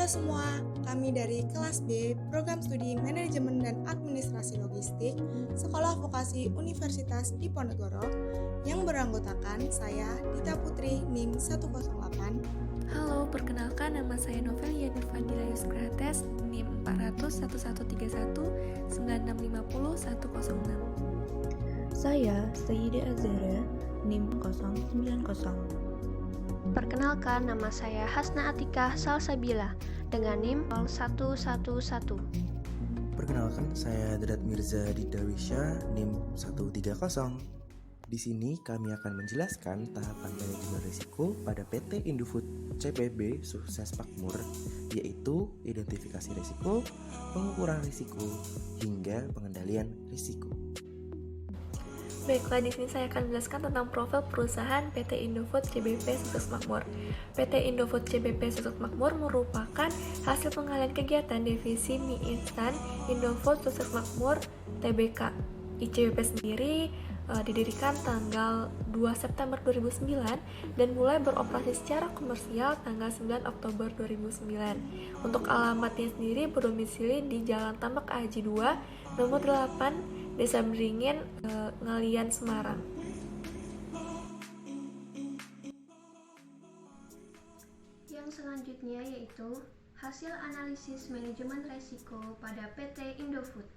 Halo semua, kami dari kelas B, Program Studi Manajemen dan Administrasi Logistik, Sekolah Vokasi Universitas Diponegoro, yang beranggotakan saya, Dita Putri, NIM 108. Halo, perkenalkan nama saya Novelia Fadila Yuskrates, NIM 4001131 9650 106. Saya Sayyida Azhara, NIM 090. Perkenalkan, nama saya Hasna Atikah Salsabila dengan NIM 0111. Perkenalkan, saya Dadat Mirza Didawisya, NIM 130. Di sini kami akan menjelaskan tahapan manajemen risiko pada PT Indofood CPB Sukses Makmur, yaitu identifikasi risiko, pengukuran risiko, hingga pengendalian risiko. Baiklah, di sini saya akan menjelaskan tentang profil perusahaan PT Indofood CBP Sukses Makmur. PT Indofood CBP Sukses Makmur merupakan hasil pengalihan kegiatan divisi mie instan Indofood Sukses Makmur Tbk. ICBP sendiri didirikan tanggal 2 September 2009 dan mulai beroperasi secara komersial tanggal 9 Oktober 2009. Untuk alamatnya sendiri berdomisili di Jalan Tambak Aji 2, nomor 8, Desa Beringin, Ngalian, Semarang. Yang selanjutnya yaitu hasil analisis manajemen resiko pada PT Indofood.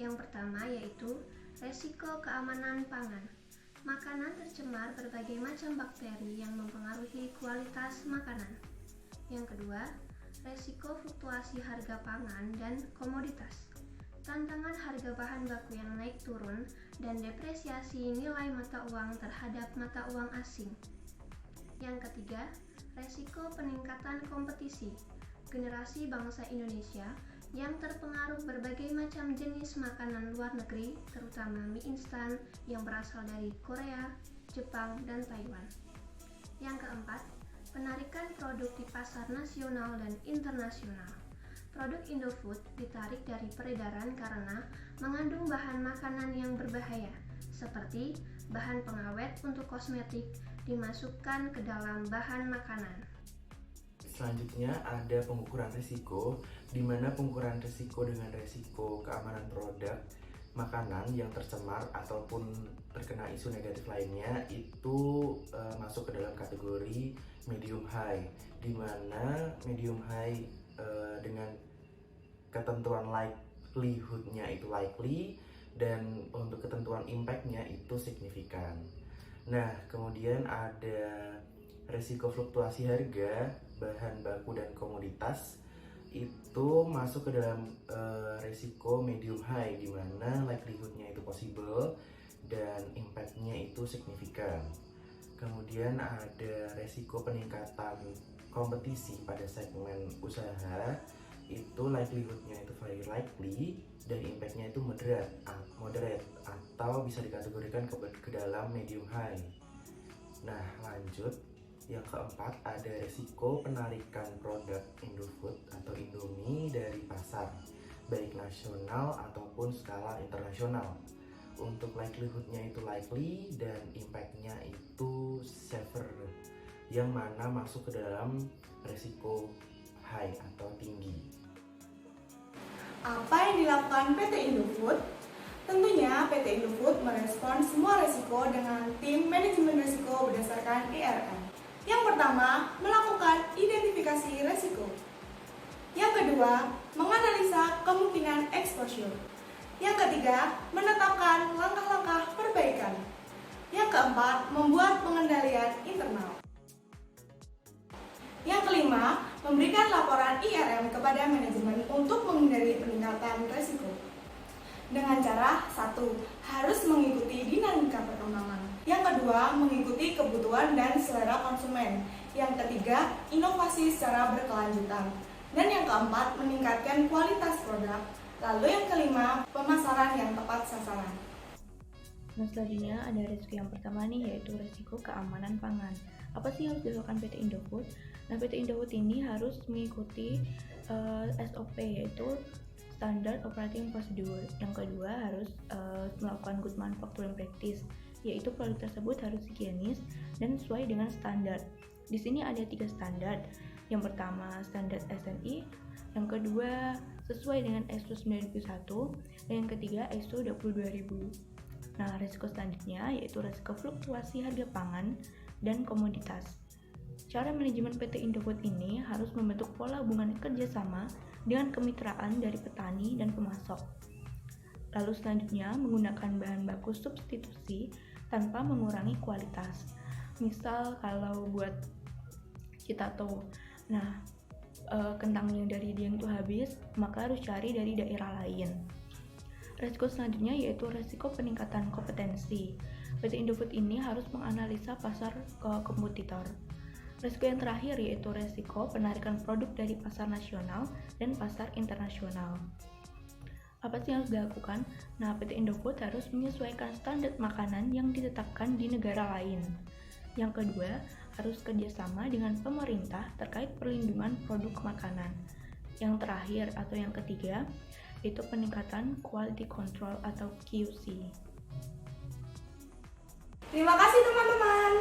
Yang pertama yaitu resiko keamanan pangan. Makanan tercemar berbagai macam bakteri yang mempengaruhi kualitas makanan. Yang kedua, resiko fluktuasi harga pangan dan komoditas. Tantangan harga bahan baku yang naik turun dan depresiasi nilai mata uang terhadap mata uang asing. Yang ketiga, resiko peningkatan kompetisi. Generasi bangsa Indonesia yang terpengaruh berbagai macam jenis makanan luar negeri, terutama mie instan yang berasal dari Korea, Jepang, dan Taiwan. Yang keempat, penarikan produk di pasar nasional dan internasional. Produk Indofood ditarik dari peredaran karena mengandung bahan makanan yang berbahaya, seperti bahan pengawet untuk kosmetik dimasukkan ke dalam bahan makanan. Selanjutnya ada pengukuran risiko, di mana pengukuran risiko dengan risiko keamanan produk makanan yang tercemar ataupun terkena isu negatif lainnya itu masuk ke dalam kategori medium high, di mana medium high dengan ketentuan likelihood-nya itu likely dan untuk ketentuan impact-nya itu signifikan. Nah, kemudian ada resiko fluktuasi harga bahan baku dan komoditas itu masuk ke dalam resiko medium high, di mana likelihood-nya itu possible dan impact-nya itu signifikan. Kemudian ada resiko peningkatan kompetisi pada segmen usaha, itu likelihood-nya itu very likely dan impact-nya itu moderate atau bisa dikategorikan ke dalam medium high. Nah, lanjut. Yang keempat ada resiko penarikan produk Indofood atau Indomie dari pasar, baik nasional ataupun skala internasional. Untuk likelihood-nya itu likely dan impact-nya itu severe, yang mana masuk ke dalam resiko high atau tinggi. Apa yang dilakukan PT Indofood? Tentunya PT Indofood merespon semua resiko dengan tim manajemen risiko berdasarkan IRM. Yang pertama, melakukan identifikasi resiko. Yang kedua, menganalisa kemungkinan exposure. Yang ketiga, menetapkan langkah-langkah perbaikan. Yang keempat, membuat pengendalian internal. Yang kelima, memberikan laporan IRM kepada manajemen untuk menghindari peningkatan resiko. Dengan cara, 1. Harus mengikuti dinamika perkembangan. Yang kedua, mengikuti kebutuhan dan selera konsumen. Yang ketiga, inovasi secara berkelanjutan. Dan yang keempat, meningkatkan kualitas produk. Lalu yang kelima, pemasaran yang tepat sasaran. Nah, selanjutnya ada resiko yang pertama nih, yaitu resiko keamanan pangan. Apa sih yang harus dilakukan PT Indofood? Nah, PT Indofood ini harus mengikuti SOP, yaitu Standard Operating Procedure. Yang kedua harus melakukan Good Manufacturing Practice, yaitu produk tersebut harus higienis dan sesuai dengan standar. Di sini ada 3 standar. Yang pertama standar SNI, yang kedua sesuai dengan ISO 91, dan yang ketiga ISO 22000. Nah, risiko selanjutnya yaitu risiko fluktuasi harga pangan dan komoditas. Cara manajemen PT Indofood ini harus membentuk pola hubungan kerjasama dengan kemitraan dari petani dan pemasok. Lalu selanjutnya menggunakan bahan baku substitusi tanpa mengurangi kualitas. Misal kalau buat kita tahu, kentang yang dari Dieng itu habis, maka harus cari dari daerah lain. Risiko selanjutnya yaitu risiko peningkatan kompetensi. PT Indofood ini harus menganalisa pasar ke kompetitor. Risiko yang terakhir yaitu risiko penarikan produk dari pasar nasional dan pasar internasional. Apa sih yang harus dilakukan? PT Indofood harus menyesuaikan standar makanan yang ditetapkan di negara lain. Yang kedua, harus kerjasama dengan pemerintah terkait perlindungan produk makanan. Yang terakhir atau yang ketiga, itu peningkatan quality control atau QC. Terima kasih teman-teman.